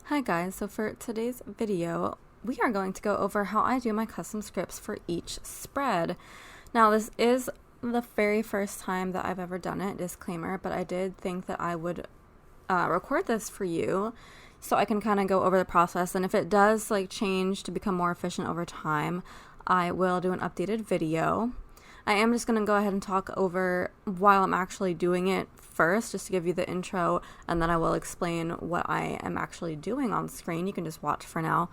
Hi guys, so for today's video, we are going to go over how I do my custom scripts for each spread. Now this is the very first time that I've ever done it, disclaimer, but I did think that I would record this for you so I can kind of go over the process, and if it does change to become more efficient over time, I will do an updated video. I am just going to go ahead and talk over while I'm actually doing it first, just to give you the intro, and then I will explain what I am actually doing on screen. You can just watch for now.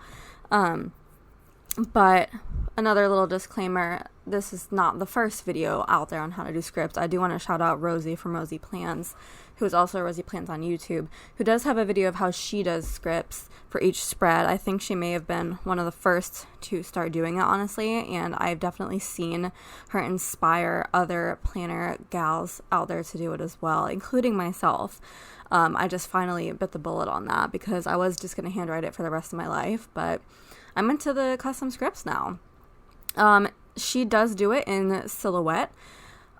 But another little disclaimer, this is not the first video out there on how to do scripts. I do want to shout out Rosey from Rosey Plans, who is also Rosey Plans on YouTube, who does have a video of how she does scripts for each spread. I think she may have been one of the first to start doing it, honestly, and I've definitely seen her inspire other planner gals out there to do it as well, including myself. I just finally bit the bullet on that because I was just going to handwrite it for the rest of my life, but I'm into the custom scripts now. She does do it in Silhouette.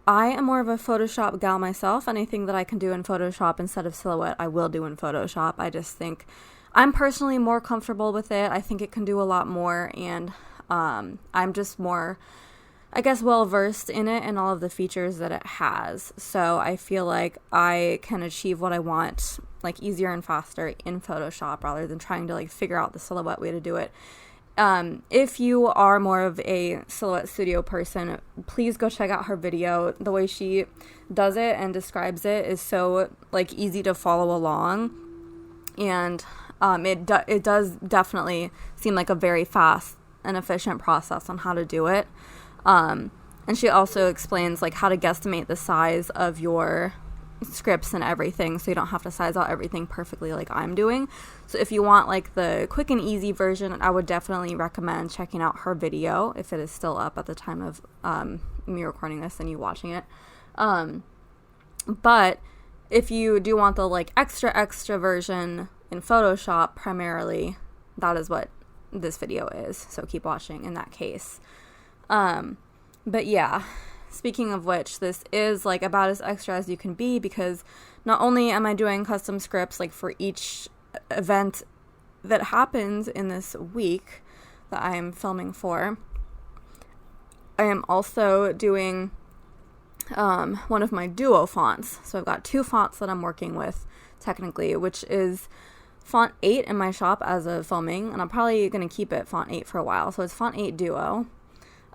I am more of a Photoshop gal myself. Anything that I can do in Photoshop instead of Silhouette, I will do in Photoshop. I just think I'm personally more comfortable with it. I think it can do a lot more, and I'm just more, I guess, well-versed in it and all of the features that it has. So I feel like I can achieve what I want, easier and faster in Photoshop rather than trying to, figure out the Silhouette way to do it. If you are more of a Silhouette Studio person, please go check out her video. The way she does it and describes it is so, easy to follow along. And it does definitely seem like a very fast and efficient process on how to do it. And she also explains how to guesstimate the size of your scripts and everything, so you don't have to size out everything perfectly like I'm doing. So if you want the quick and easy version, I would definitely recommend checking out her video if it is still up at the time of me recording this and you watching it. But if you do want the extra version in Photoshop primarily, that is what this video is, so keep watching in that case. But yeah, speaking of which, this is about as extra as you can be, because not only am I doing custom scripts for each event that happens in this week that I am filming for, I am also doing one of my duo fonts. So I've got two fonts that I'm working with technically, which is font 8 in my shop as of filming, and I'm probably going to keep it font 8 for a while. So it's font 8 duo,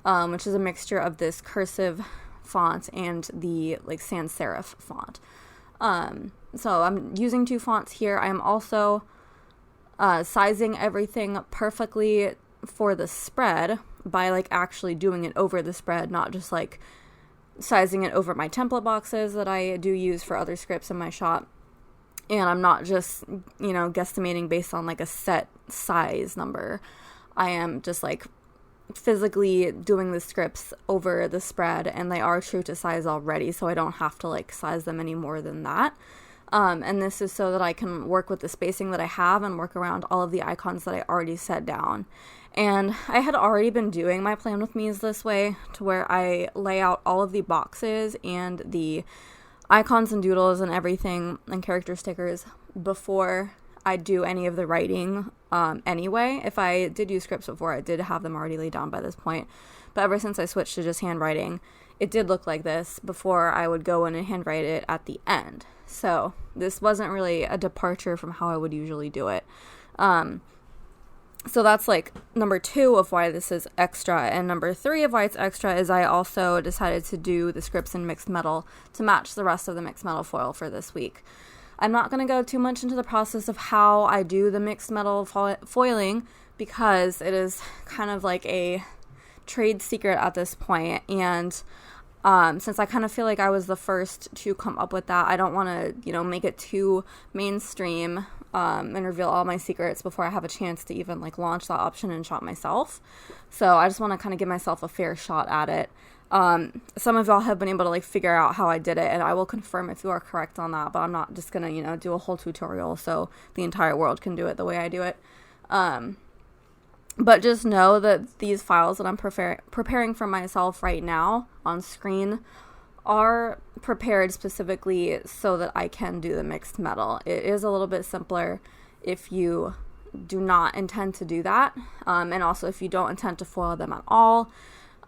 which is a mixture of this cursive font and the sans serif font. So I'm using two fonts here. I'm also sizing everything perfectly for the spread by actually doing it over the spread, not just sizing it over my template boxes that I do use for other scripts in my shop. And I'm not just, guesstimating based on a set size number. I am just physically doing the scripts over the spread, and they are true to size already, so I don't have to size them any more than that. And this is so that I can work with the spacing that I have and work around all of the icons that I already set down. And I had already been doing my plan with me's this way, to where I lay out all of the boxes and the icons and doodles and everything and character stickers before I do any of the writing anyway. If I did use scripts before, I did have them already laid down by this point. But ever since I switched to just handwriting, it did look like this before I would go in and handwrite it at the end. So this wasn't really a departure from how I would usually do it. So that's number 2 of why this is extra. And number 3 of why it's extra is I also decided to do the scripts in mixed metal to match the rest of the mixed metal foil for this week. I'm not going to go too much into the process of how I do the mixed metal foiling, because it is kind of a trade secret at this point. And since I kind of feel like I was the first to come up with that, I don't want to, make it too mainstream and reveal all my secrets before I have a chance to even launch that option and shop myself. So I just want to kind of give myself a fair shot at it. Some of y'all have been able to figure out how I did it, and I will confirm if you are correct on that, but I'm not just gonna, do a whole tutorial so the entire world can do it the way I do it. But just know that these files that I'm preparing for myself right now on screen are prepared specifically so that I can do the mixed metal. It is a little bit simpler if you do not intend to do that. And also if you don't intend to foil them at all,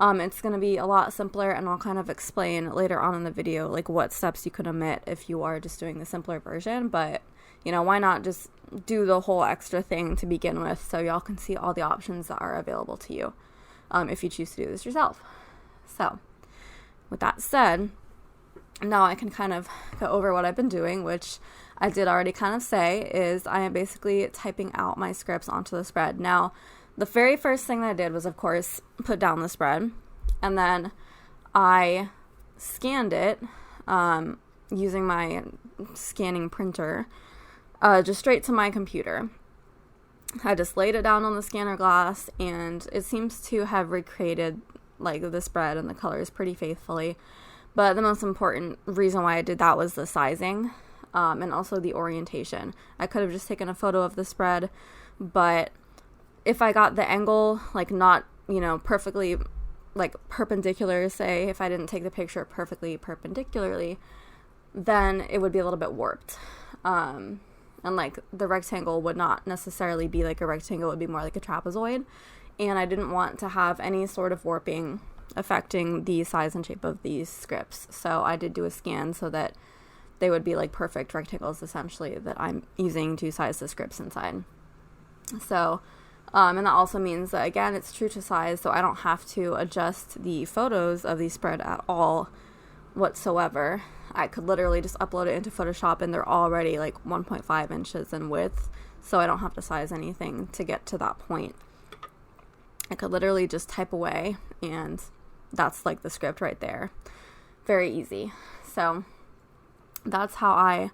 it's going to be a lot simpler, and I'll kind of explain later on in the video like what steps you could omit if you are just doing the simpler version. But you know, why not just do the whole extra thing to begin with, so y'all can see all the options that are available to you if you choose to do this yourself. So with that said, now I can kind of go over what I've been doing, which I did already kind of say is I am basically typing out my scripts onto the spread. Now, the very first thing that I did was, of course, put down the spread, and then I scanned it using my scanning printer just straight to my computer. I just laid it down on the scanner glass, and it seems to have recreated like the spread and the colors pretty faithfully. But the most important reason why I did that was the sizing and also the orientation. I could have just taken a photo of the spread, but if I got the angle like not, you know, perfectly like perpendicular, say if I didn't take the picture perfectly perpendicularly, then it would be a little bit warped. And like the rectangle would not necessarily be like a rectangle, it would be more like a trapezoid. And I didn't want to have any sort of warping affecting the size and shape of these scripts. So I did do a scan so that they would be like perfect rectangles essentially that I'm using to size the scripts inside. So, and that also means that again, it's true to size, so I don't have to adjust the photos of the spread at all whatsoever. I could literally just upload it into Photoshop and they're already like 1.5 inches in width, so I don't have to size anything to get to that point. I could literally just type away and that's like the script right there. Very easy. So that's how I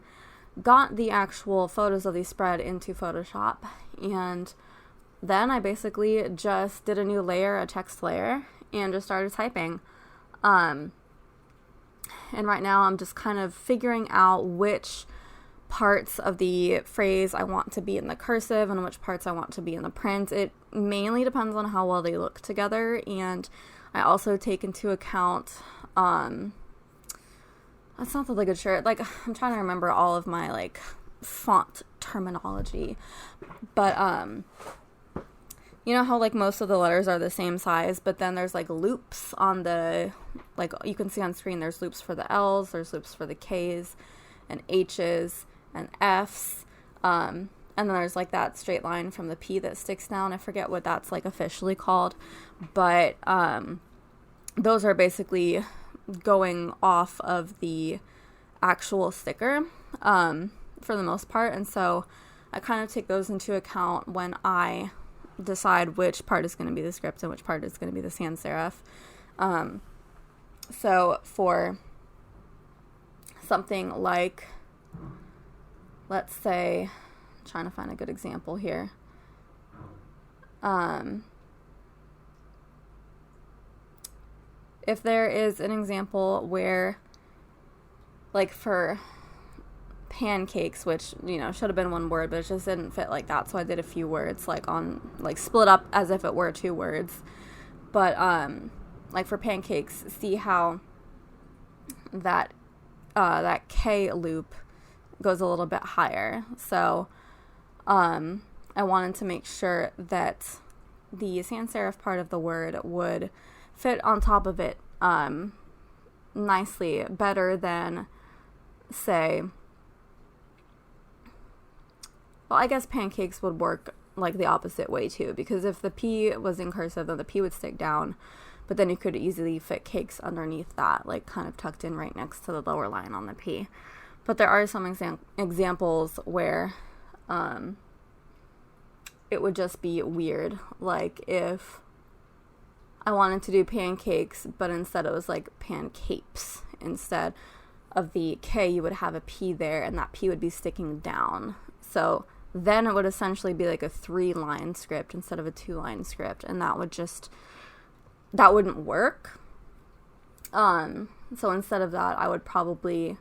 got the actual photos of the spread into Photoshop. And then I basically just did a new layer, a text layer, and just started typing. And right now I'm just kind of figuring out which parts of the phrase I want to be in the cursive and which parts I want to be in the print. It mainly depends on how well they look together, and I also take into account that's not really good shirt. Like, I'm trying to remember all of my like font terminology, but you know how like most of the letters are the same size, but then there's like loops on the, like you can see on screen, there's loops for the L's, there's loops for the K's and H's and F's, and then there's like that straight line from the P that sticks down. I forget what that's like officially called, but those are basically going off of the actual sticker for the most part, and so I kind of take those into account when I decide which part is going to be the script and which part is going to be the sans serif. So for something like, let's say, I'm trying to find a good example here. If there is an example where, like for pancakes, which, you know, should have been one word, but it just didn't fit like that, so I did a few words, like on, like split up as if it were two words. But, like for pancakes, see how that, that K loop goes a little bit higher. So, I wanted to make sure that the sans serif part of the word would fit on top of it nicely, better than, say, well, I guess pancakes would work like the opposite way too, because if the P was in cursive, then the P would stick down, but then you could easily fit cakes underneath that, like kind of tucked in right next to the lower line on the P. But there are some examples where it would just be weird, like if I wanted to do pancakes, but instead it was like pancapes. Instead of the K, you would have a P there, and that P would be sticking down. So then it would essentially be like a 3-line script instead of a 2-line script, and that wouldn't work. So instead of that, I would probably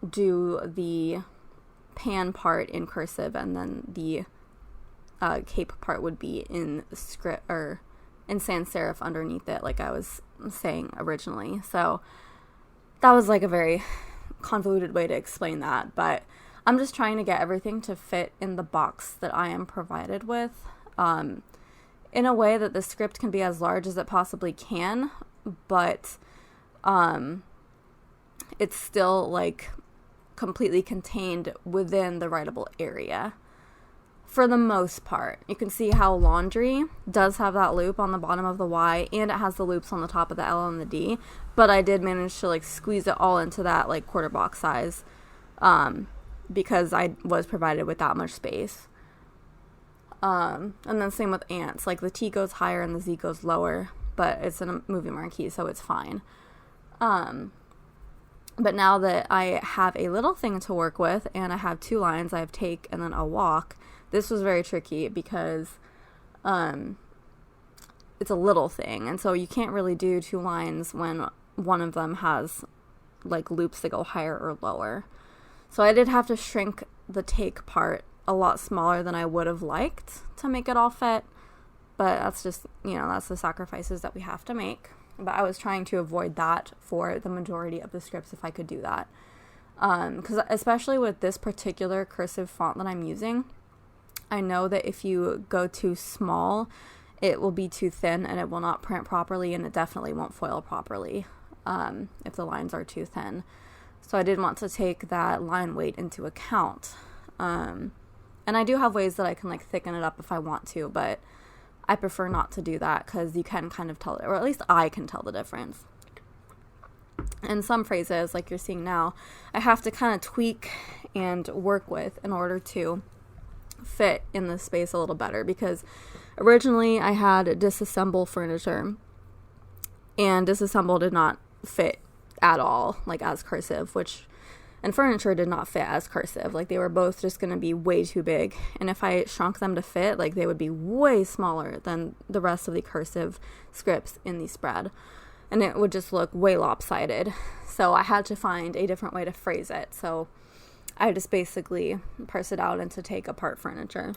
do the pan part in cursive, and then the cape part would be in script or in sans serif underneath it, like I was saying originally. So that was like a very convoluted way to explain that, but I'm just trying to get everything to fit in the box that I am provided with, in a way that the script can be as large as it possibly can, but it's still like completely contained within the writable area for the most part. You can see how laundry does have that loop on the bottom of the Y, and it has the loops on the top of the L and the D, but I did manage to like squeeze it all into that like quarter box size, because I was provided with that much space. And then same with ants, like the T goes higher and the Z goes lower, but it's in a movie marquee, so it's fine. But now that I have a little thing to work with, and I have 2 lines, I have take and then a walk, this was very tricky because it's a little thing, and so you can't really do 2 lines when one of them has like loops that go higher or lower. So I did have to shrink the take part a lot smaller than I would have liked to make it all fit, but that's just, that's the sacrifices that we have to make. But I was trying to avoid that for the majority of the scripts if I could do that. Because especially with this particular cursive font that I'm using, I know that if you go too small, it will be too thin and it will not print properly, and it definitely won't foil properly if the lines are too thin. So I did want to take that line weight into account. And I do have ways that I can like thicken it up if I want to, but I prefer not to do that because you can kind of tell it, or at least I can tell the difference. And some phrases, like you're seeing now, I have to kind of tweak and work with in order to fit in the space a little better, because originally I had disassemble furniture, and disassemble did not fit at all, like as cursive, and furniture did not fit as cursive. Like they were both just going to be way too big, and if I shrunk them to fit, like they would be way smaller than the rest of the cursive scripts in the spread, and it would just look way lopsided. So I had to find a different way to phrase it. So I just basically parse it out into take apart furniture,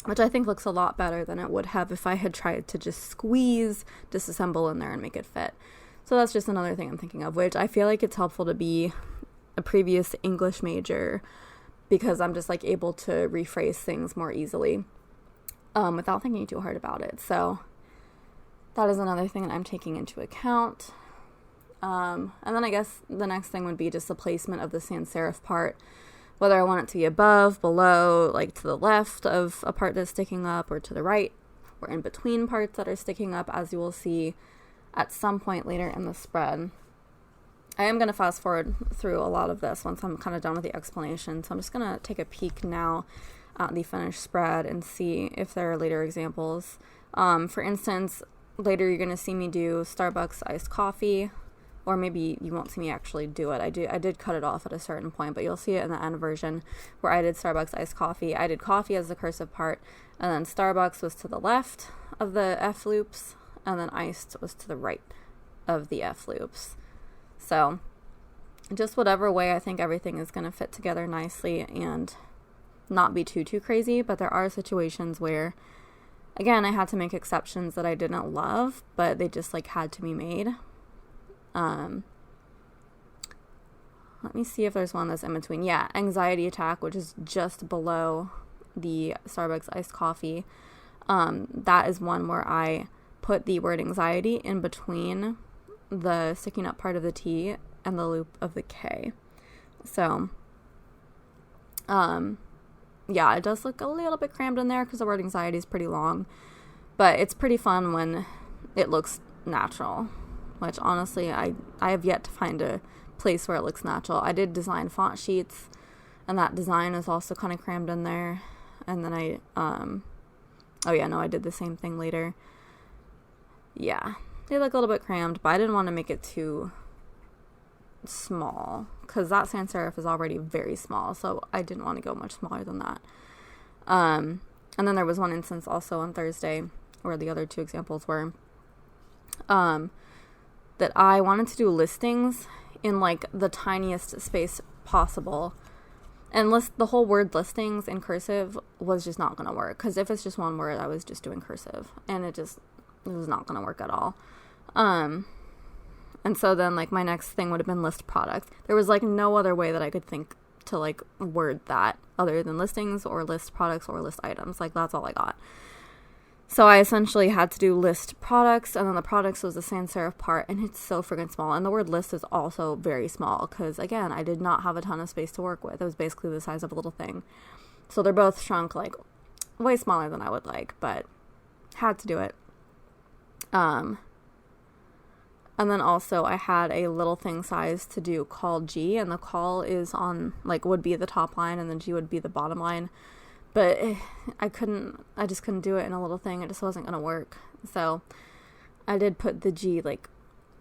which I think looks a lot better than it would have if I had tried to just squeeze disassemble in there and make it fit. So that's just another thing I'm thinking of, which I feel like it's helpful to be a previous English major, because I'm just like able to rephrase things more easily without thinking too hard about it. So that is another thing that I'm taking into account. And then I guess the next thing would be just the placement of the sans serif part, whether I want it to be above, below, like to the left of a part that's sticking up, or to the right, or in between parts that are sticking up, as you will see at some point later in the spread. I am going to fast forward through a lot of this once I'm kind of done with the explanation, so I'm just going to take a peek now at the finished spread and see if there are later examples. For instance, later you're going to see me do Starbucks iced coffee, or maybe you won't see me actually do it. I did cut it off at a certain point, but you'll see it in the end version where I did Starbucks iced coffee. I did coffee as the cursive part, and then Starbucks was to the left of the F loops, and then iced was to the right of the F loops. So just whatever way I think everything is going to fit together nicely and not be too crazy. But there are situations where, again, I had to make exceptions that I didn't love, but they just like had to be made. Let me see if there's one that's in between. Yeah, anxiety attack, which is just below the Starbucks iced coffee. That is one where I put the word anxiety in between the sticking up part of the T and the loop of the K. So, yeah, it does look a little bit crammed in there because the word anxiety is pretty long, but it's pretty fun when it looks natural, which honestly, I have yet to find a place where it looks natural. I did design font sheets, and that design is also kind of crammed in there. And then I did the same thing later. Yeah, they look a little bit crammed, but I didn't want to make it too small because that sans serif is already very small, so I didn't want to go much smaller than that. And then there was one instance also on Thursday where the other 2 examples were that I wanted to do listings in like the tiniest space possible, and the whole word listings in cursive was just not going to work, because if it's just one word, I was just doing cursive, and it was not going to work at all. And so then like my next thing would have been list products. There was like no other way that I could think to like word that other than listings or list products or list items. Like that's all I got. So I essentially had to do list products, and then the products was the sans serif part, and it's so freaking small. And the word list is also very small because, again, I did not have a ton of space to work with. It was basically the size of a little thing. So they're both shrunk like way smaller than I would like, but had to do it. And then also I had a little thing size to do call G, and the call is on, like, would be the top line, and then G would be the bottom line. But I just couldn't do it in a little thing. It just wasn't going to work. So I did put the G, like,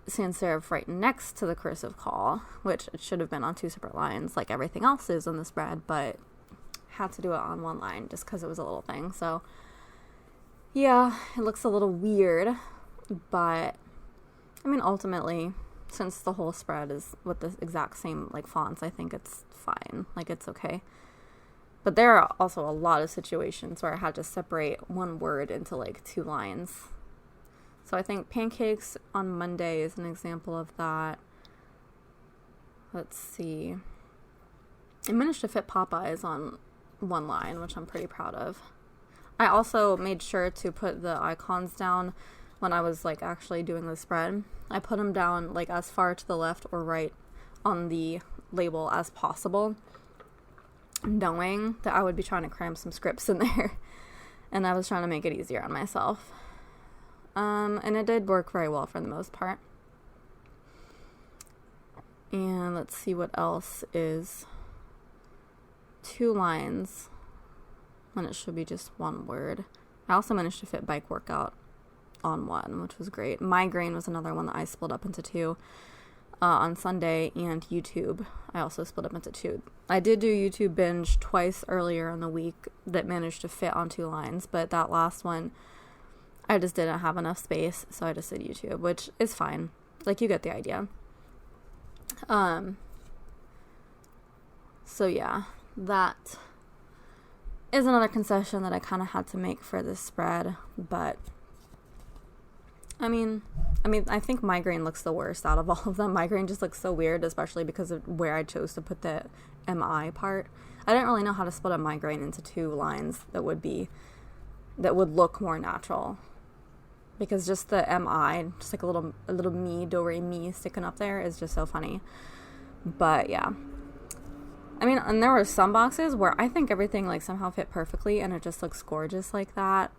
sans serif right next to the cursive call, which it should have been on 2 separate lines like everything else is in the spread, but had to do it on 1 line just because it was a little thing. So yeah, it looks a little weird, but I mean, ultimately, since the whole spread is with the exact same, like, fonts, I think it's fine. Like, it's okay. But there are also a lot of situations where I had to separate one word into, like, 2 lines. So I think pancakes on Monday is an example of that. Let's see. I managed to fit Popeyes on 1 line, which I'm pretty proud of. I also made sure to put the icons down when I was, like, actually doing the spread. I put them down, like, as far to the left or right on the label as possible, knowing that I would be trying to cram some scripts in there, and I was trying to make it easier on myself. And it did work very well for the most part. And let's see what else is 2 lines when it should be just 1 word. I also managed to fit bike workout on 1, which was great. Migraine was another one that I split up into 2. On Sunday, and YouTube I also split up into 2. I did do YouTube binge twice earlier in the week that managed to fit on 2 lines, but that last one I just didn't have enough space, so I just did YouTube, which is fine. Like, you get the idea. So yeah, that is another concession that I kind of had to make for this spread, but I mean, I think migraine looks the worst out of all of them. Migraine just looks so weird, especially because of where I chose to put the MI part. I didn't really know how to split a migraine into 2 lines that would look more natural. Because just the MI, just like a little mi, do, re, mi sticking up there is just so funny. But yeah. I mean, and there were some boxes where I think everything, like, somehow fit perfectly, and it just looks gorgeous like that.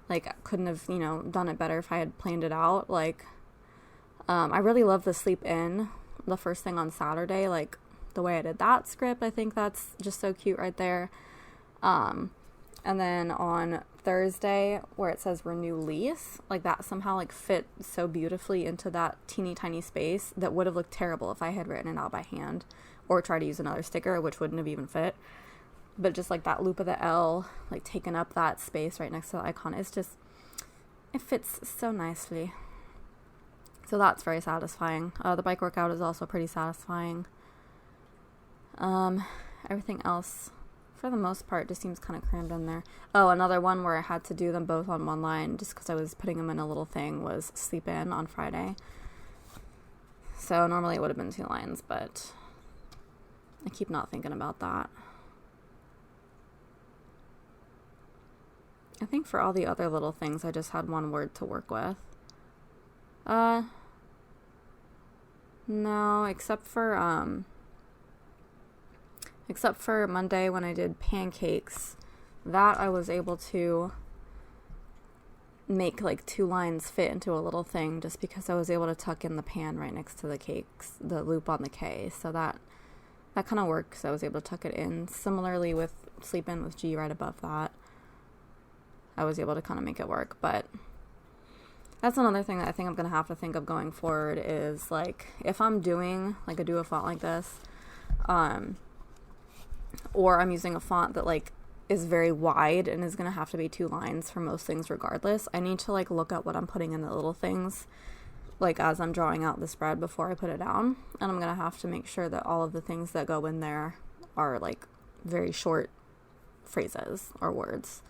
Like, I couldn't have, done it better if I had planned it out. Like, I really love the sleep in, the first thing on Saturday. Like, the way I did that script, I think that's just so cute right there. And then on Thursday, where it says renew lease, like, that somehow, like, fit so beautifully into that teeny tiny space that would have looked terrible if I had written it out by hand or tried to use another sticker, which wouldn't have even fit. But just, like, that loop of the L, like, taking up that space right next to the icon, it's just, it fits so nicely. So that's very satisfying. The bike workout is also pretty satisfying. Everything else, for the most part, just seems kind of crammed in there. Oh, another one where I had to do them both on 1 line just because I was putting them in a little thing was sleep in on Friday. So normally it would have been 2 lines, but I keep not thinking about that. I think for all the other little things, I just had 1 word to work with. No, except for Monday when I did pancakes, that I was able to make, like, 2 lines fit into a little thing just because I was able to tuck in the pan right next to the cakes, the loop on the K. So that kind of worked because I was able to tuck it in. Similarly with sleep in with G right above that, I was able to kind of make it work. But that's another thing that I think I'm going to have to think of going forward is, like, if I'm doing, like, a font like this, or I'm using a font that, like, is very wide and is going to have to be 2 lines for most things regardless, I need to, like, look at what I'm putting in the little things, like, as I'm drawing out the spread before I put it down. And I'm going to have to make sure that all of the things that go in there are, like, very short phrases or words.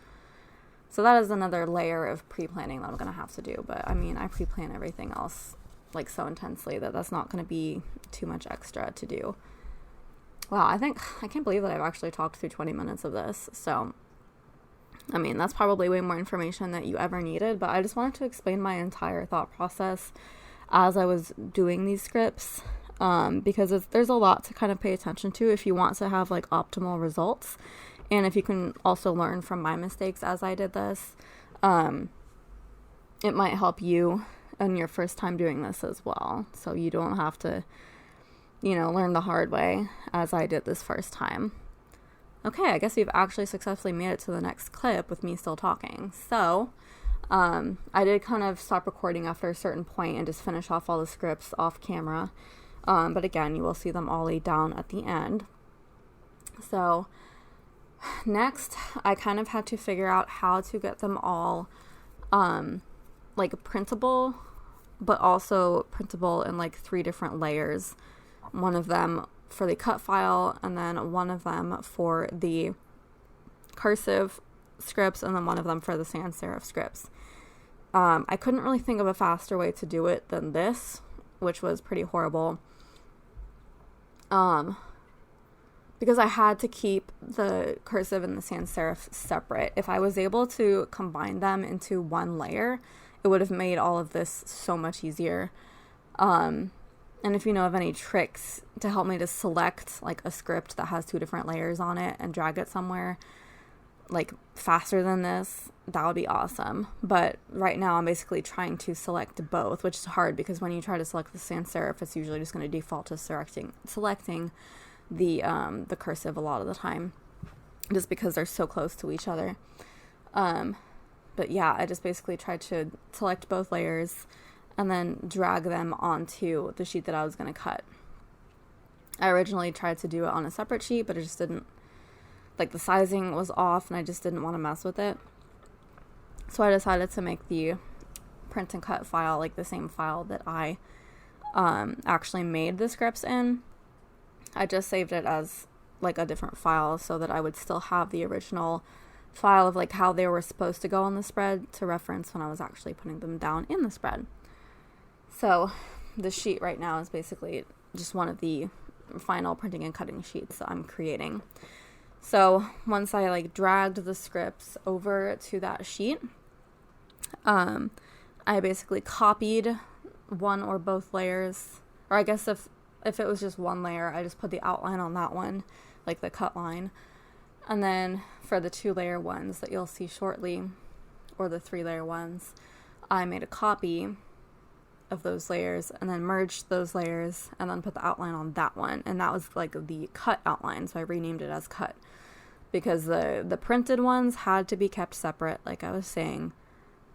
So that is another layer of pre-planning that I'm going to have to do. But, I mean, I pre-plan everything else, like, so intensely that that's not going to be too much extra to do. Wow, I can't believe that I've actually talked through 20 minutes of this. So, I mean, that's probably way more information that you ever needed, but I just wanted to explain my entire thought process as I was doing these scripts, because there's a lot to kind of pay attention to if you want to have like optimal results, and if you can also learn from my mistakes as I did this, it might help you on your first time doing this as well, so you don't have to, learn the hard way as I did this first time. Okay, I guess we've actually successfully made it to the next clip with me still talking. So, I did kind of stop recording after a certain point and just finish off all the scripts off camera. But again, you will see them all laid down at the end. So, next, I kind of had to figure out how to get them all, like printable, but also printable in like 3 different layers. One of them for the cut file, and then one of them for the cursive scripts, and then one of them for the sans serif scripts. I couldn't really think of a faster way to do it than this, which was pretty horrible. Because I had to keep the cursive and the sans serif separate. If I was able to combine them into one layer, it would have made all of this so much easier. And if you know of any tricks to help me to select like a script that has 2 different layers on it and drag it somewhere like faster than this, that would be awesome. But right now I'm basically trying to select both, which is hard because when you try to select the sans serif, it's usually just going to default to selecting the cursive a lot of the time, just because they're so close to each other. But yeah, I just basically tried to select both layers and then drag them onto the sheet that I was going to cut. I originally tried to do it on a separate sheet, but it just didn't, like the sizing was off and I just didn't want to mess with it. So I decided to make the print and cut file like the same file that I actually made the scripts in. I just saved it as like a different file so that I would still have the original file of like how they were supposed to go on the spread to reference when I was actually putting them down in the spread. So the sheet right now is basically just one of the final printing and cutting sheets that I'm creating. So once I like dragged the scripts over to that sheet, I basically copied one or both layers, or I guess if it was just one layer, I just put the outline on that one, like the cut line. And then for the 2-layer ones that you'll see shortly, or the 3-layer ones, I made a copy of those layers and then merged those layers and then put the outline on that one. And that was like the cut outline, so I renamed it as cut, because the printed ones had to be kept separate, like I was saying,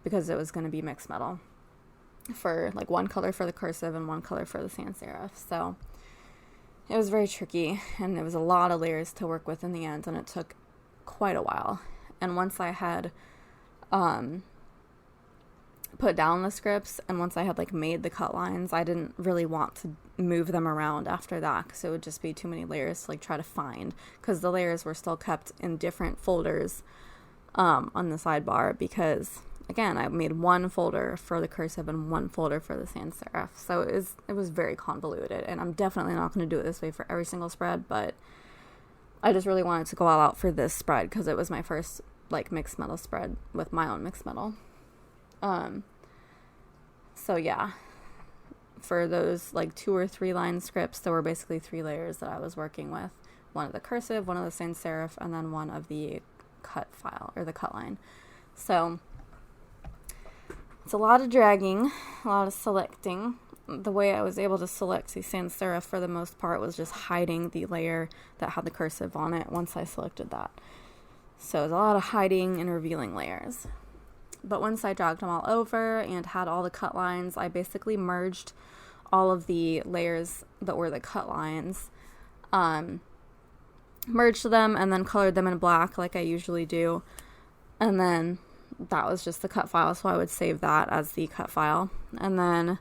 because it was going to be mixed metal for like one color for the cursive and one color for the sans serif. So it was very tricky, and it was a lot of layers to work with in the end, and it took quite a while. And once I had put down the scripts, and once I had like made the cut lines, I didn't really want to move them around after that, because it would just be too many layers to like try to find, because the layers were still kept in different folders on the sidebar, because again, I made one folder for the cursive and one folder for the sans serif. So it was very convoluted, and I'm definitely not going to do it this way for every single spread, but I just really wanted to go all out for this spread because it was my first like mixed metal spread with my own mixed metal. So yeah, for those like 2 or 3 line scripts, there were basically 3 layers that I was working with. One of the cursive, one of the sans serif, and then one of the cut file, or the cut line. So it's a lot of dragging, a lot of selecting. The way I was able to select the sans serif for the most part was just hiding the layer that had the cursive on it once I selected that. So it was a lot of hiding and revealing layers. But once I dragged them all over and had all the cut lines, I basically merged all of the layers that were the cut lines, merged them and then colored them in black like I usually do. And then that was just the cut file, so I would save that as the cut file. And then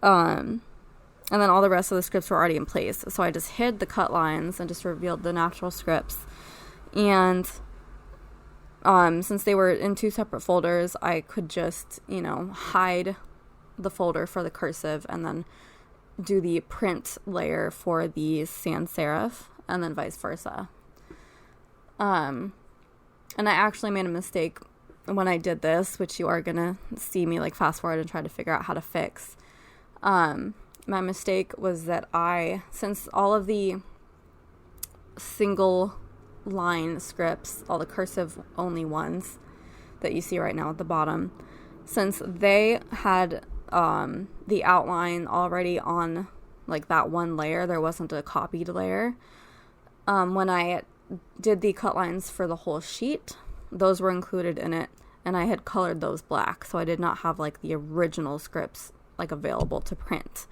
all the rest of the scripts were already in place. So I just hid the cut lines and just revealed the natural scripts. And since they were in 2 separate folders, I could just, hide the folder for the cursive and then do the print layer for the sans serif and then vice versa. And I actually made a mistake when I did this, which you are gonna see me like fast forward and try to figure out how to fix. My mistake was that since all of the single line scripts, all the cursive only ones that you see right now at the bottom, since they had the outline already on like that one layer, there wasn't a copied layer. When I did the cut lines for the whole sheet, those were included in it, and I had colored those black, so I did not have like the original scripts like available to print.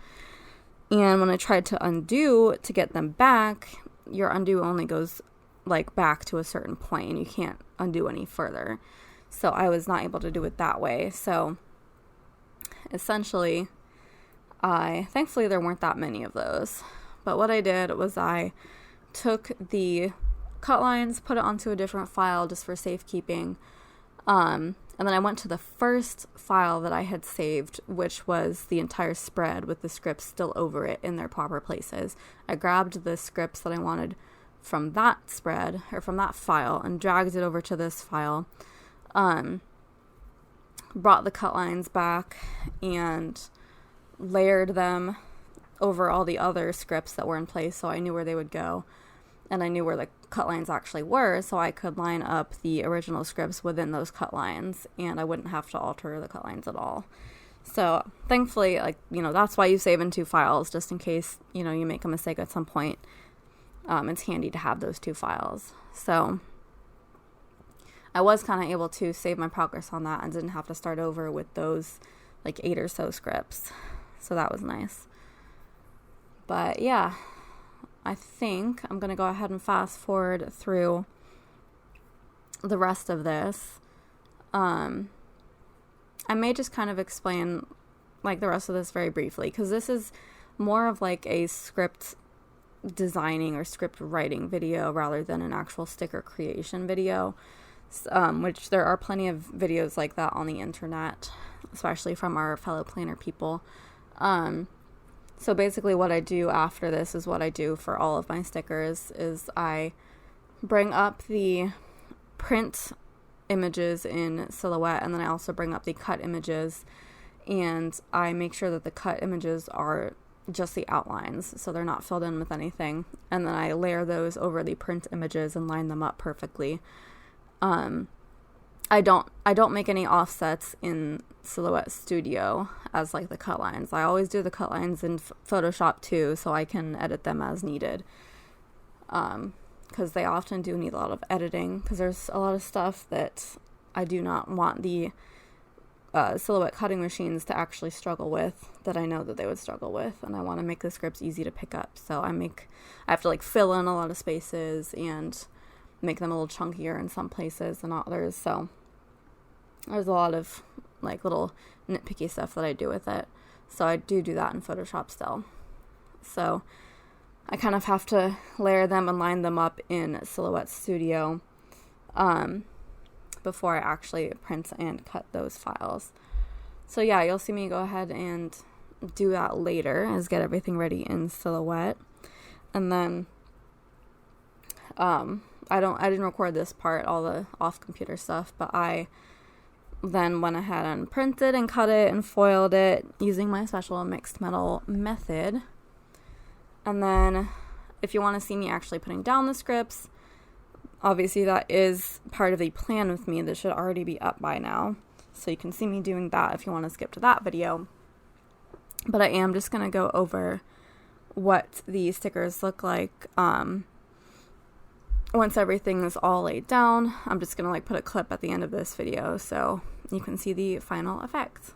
And when I tried to undo to get them back, your undo only goes like back to a certain point, and you can't undo any further. So I was not able to do it that way. So essentially, thankfully there weren't that many of those. But what I did was I took the cut lines, put it onto a different file just for safekeeping. And then I went to the first file that I had saved, which was the entire spread with the scripts still over it in their proper places. I grabbed the scripts that I wanted from that spread, or from that file, and dragged it over to this file. Brought the cut lines back and layered them over all the other scripts that were in place, so I knew where they would go. And I knew where the cut lines actually were, so I could line up the original scripts within those cut lines, and I wouldn't have to alter the cut lines at all. So thankfully, like, that's why you save in 2 files, just in case, you make a mistake at some point. It's handy to have those 2 files. So I was kind of able to save my progress on that and didn't have to start over with those like 8 or so scripts. So that was nice. But yeah, I think I'm going to go ahead and fast forward through the rest of this. I may just kind of explain like the rest of this very briefly, because this is more of like a script designing or script writing video rather than an actual sticker creation video, which there are plenty of videos like that on the internet, especially from our fellow planner people. So basically what I do after this is what I do for all of my stickers is I bring up the print images in Silhouette, and then I also bring up the cut images, and I make sure that the cut images are just the outlines, so they're not filled in with anything, and then I layer those over the print images and line them up perfectly. I don't make any offsets in Silhouette Studio as like the cut lines. I always do the cut lines in Photoshop too, so I can edit them as needed. Because they often do need a lot of editing, because there's a lot of stuff that I do not want the Silhouette cutting machines to actually struggle with, that I know that they would struggle with, and I want to make the scripts easy to pick up. So I have to like fill in a lot of spaces and make them a little chunkier in some places than others. So there's a lot of like little nitpicky stuff that I do with it. So I do that in Photoshop still. So I kind of have to layer them and line them up in Silhouette Studio before I actually print and cut those files. So yeah, you'll see me go ahead and do that later, as get everything ready in Silhouette. And then I didn't record this part, all the off-computer stuff, but I then went ahead and printed and cut it and foiled it using my special mixed metal method. And then if you want to see me actually putting down the scripts, obviously that is part of the plan with me. This should already be up by now, so you can see me doing that if you want to skip to that video. But I am just going to go over what the stickers look like once everything is all laid down. I'm just going to like put a clip at the end of this video so you can see the final effect.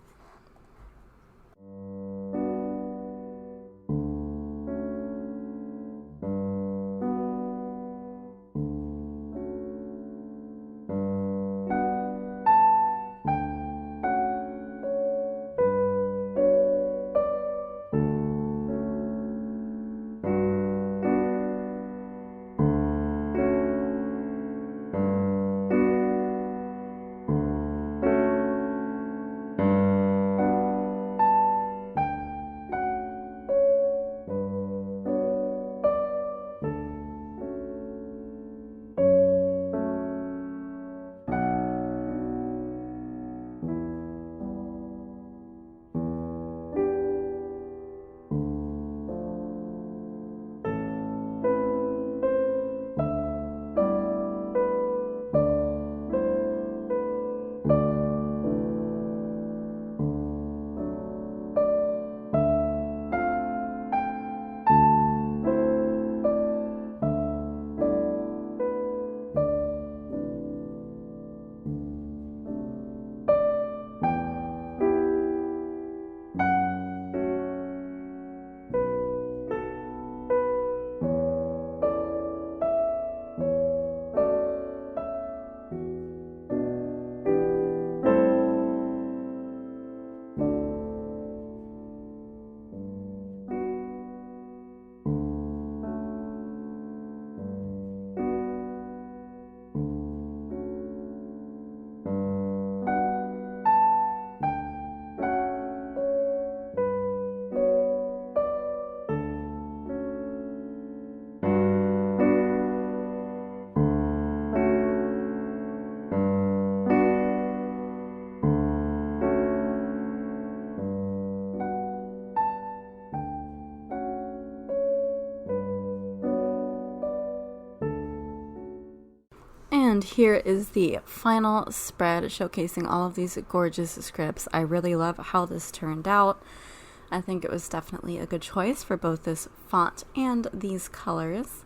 And here is the final spread showcasing all of these gorgeous scripts. I really love how this turned out. I think it was definitely a good choice for both this font and these colors.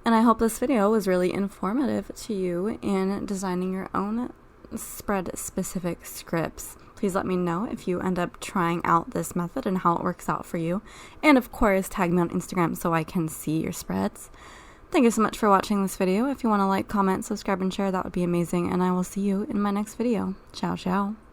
And I hope this video was really informative to you in designing your own spread-specific scripts. Please let me know if you end up trying out this method and how it works out for you. And of course, tag me on Instagram so I can see your spreads. Thank you so much for watching this video. If you want to like, comment, subscribe, and share, that would be amazing. And I will see you in my next video. Ciao, ciao.